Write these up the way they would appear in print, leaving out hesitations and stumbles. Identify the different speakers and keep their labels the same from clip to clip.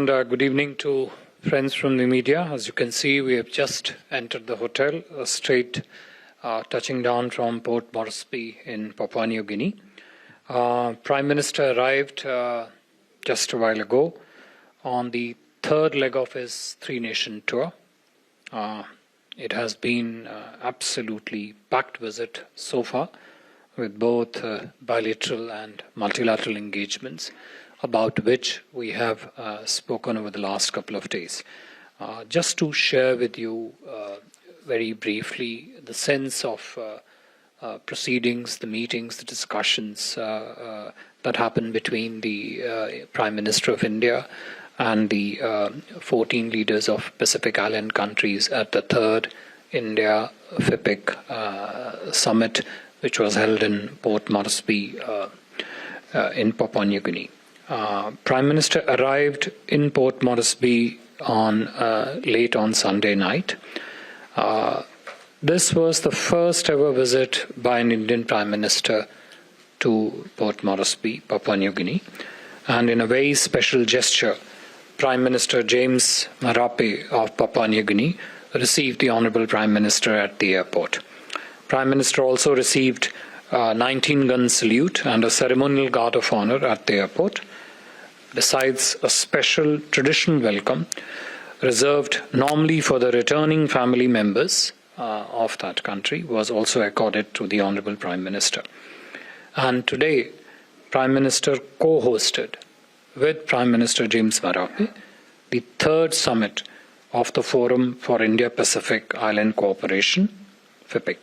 Speaker 1: and good evening to friends from the media. As you can see, we have just entered the hotel, straight touching down from Port Moresby in Papua New Guinea. Prime Minister arrived just a while ago on the third leg of his three-nation tour. It has been absolutely packed visit so far, with both bilateral and multilateral engagements, about which we have spoken over the last couple of days. Just to share with you very briefly the sense of proceedings, the meetings, the discussions that happened between the Prime Minister of India and the 14 leaders of Pacific Island countries at the third India FIPIC summit, which was held in Port Moresby in Papua New Guinea. Prime Minister arrived in Port Moresby on late on Sunday night. This was the first ever visit by an Indian Prime Minister to Port Moresby, Papua New Guinea, and in a very special gesture, Prime Minister James Marape of Papua New Guinea received the Honourable Prime Minister at the airport. Prime Minister also received a 19-gun salute and a ceremonial guard of honour at the airport, besides a special traditional welcome reserved normally for the returning family members of that country was also accorded to the Honourable Prime Minister. And today, Prime Minister co-hosted with Prime Minister James Marape the third summit of the Forum for India-Pacific Island Cooperation, FIPIC.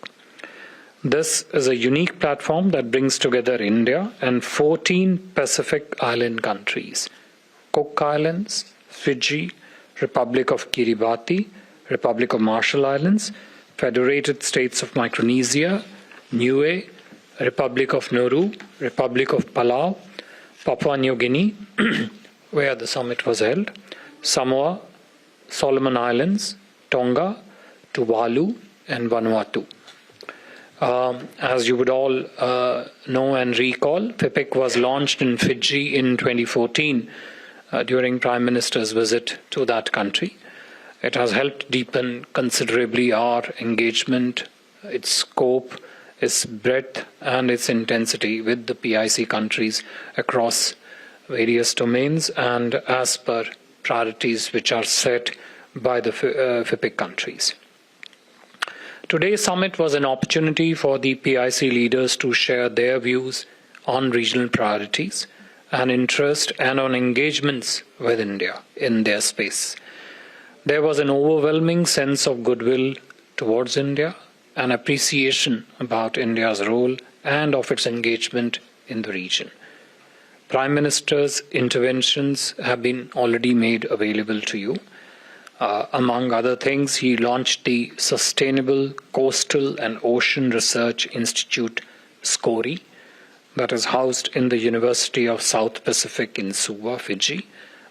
Speaker 1: This is a unique platform that brings together India and 14 Pacific Island countries: Cook Islands, Fiji, Republic of Kiribati, Republic of Marshall Islands, Federated States of Micronesia, Niue, Republic of Nauru, Republic of Palau, Papua New Guinea, where the summit was held, Samoa, Solomon Islands, Tonga, Tuvalu, and Vanuatu. As you would all know and recall, FIPIC was launched in Fiji in 2014 during Prime Minister's visit to that country. It has helped deepen considerably our engagement, its scope, its breadth, and its intensity with the PIC countries across various domains and as per priorities which are set by the FIPIC countries. Today's summit was an opportunity for the PIC leaders to share their views on regional priorities and interest and on engagements with India in their space. There was an overwhelming sense of goodwill towards India and appreciation about India's role and of its engagement in the region. Prime Minister's interventions have been already made available to you. Among other things, he launched the Sustainable Coastal and Ocean Research Institute, SCORI, that is housed in the University of South Pacific in Suva, Fiji,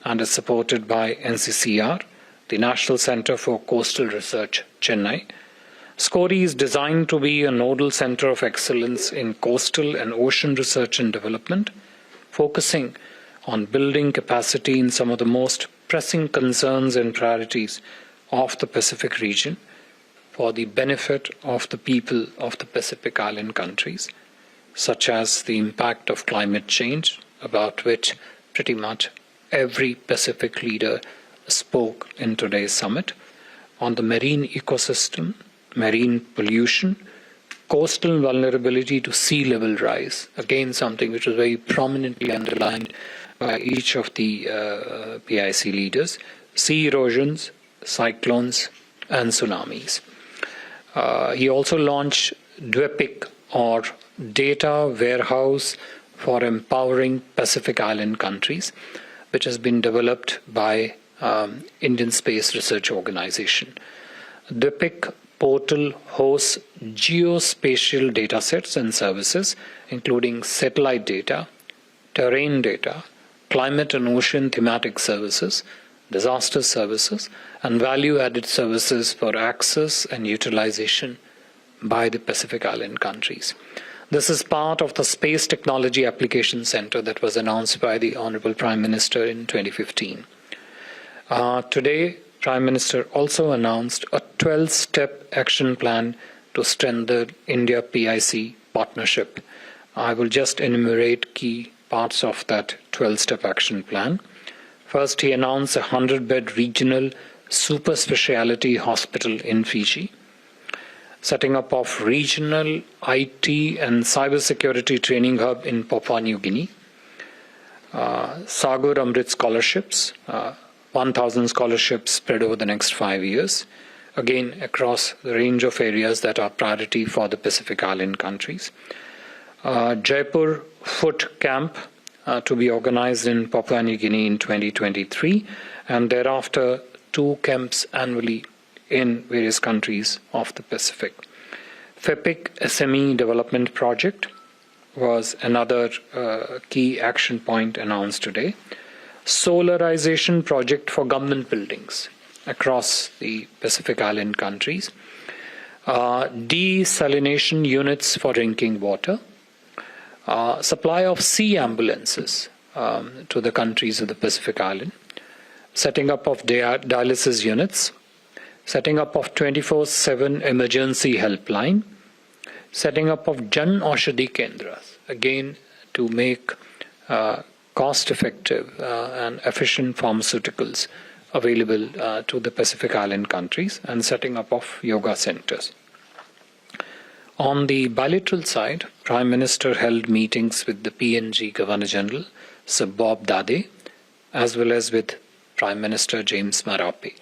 Speaker 1: and is supported by NCCR, the National Centre for Coastal Research, Chennai. SCORI is designed to be a nodal centre of excellence in coastal and ocean research and development, focusing on building capacity in some of the most pressing concerns and priorities of the Pacific region for the benefit of the people of the Pacific Island countries, such as the impact of climate change, about which pretty much every Pacific leader spoke in today's summit, on the marine ecosystem, marine pollution, coastal vulnerability to sea level rise, again something which was very prominently underlined by each of the PIC leaders, sea erosions, cyclones, and tsunamis. He also launched DWEPIC, or Data Warehouse for Empowering Pacific Island Countries, which has been developed by Indian Space Research Organization. DWEPIC portal hosts geospatial datasets and services, including satellite data, terrain data, climate and ocean thematic services, disaster services, and value-added services for access and utilization by the Pacific Island countries. This is part of the Space Technology Application Center that was announced by the Honorable Prime Minister in 2015. Today, Prime Minister also announced a 12-step action plan to strengthen India-PIC partnership. I will just enumerate key parts of that 12-step action plan. First, he announced a 100-bed regional super speciality hospital in Fiji, setting up of regional IT and cybersecurity training hub in Papua New Guinea, Sagar Amrit scholarships, 1,000 scholarships spread over the next 5 years, again across the range of areas that are priority for the Pacific Island countries. Jaipur Foot Camp to be organized in Papua New Guinea in 2023, and thereafter 2 camps annually in various countries of the Pacific. FEPIC SME development project was another key action point announced today. Solarization project for government buildings across the Pacific Island countries. Desalination units for drinking water. Supply of sea ambulances to the countries of the Pacific Island. Setting up of dialysis units. Setting up of 24/7 emergency helpline. Setting up of Jan Aushadhi Kendras, again to make cost-effective and efficient pharmaceuticals available to the Pacific Island countries, and setting up of yoga centers. On the bilateral side, Prime Minister held meetings with the PNG Governor General, Sir Bob Dade, as well as with Prime Minister James Marape.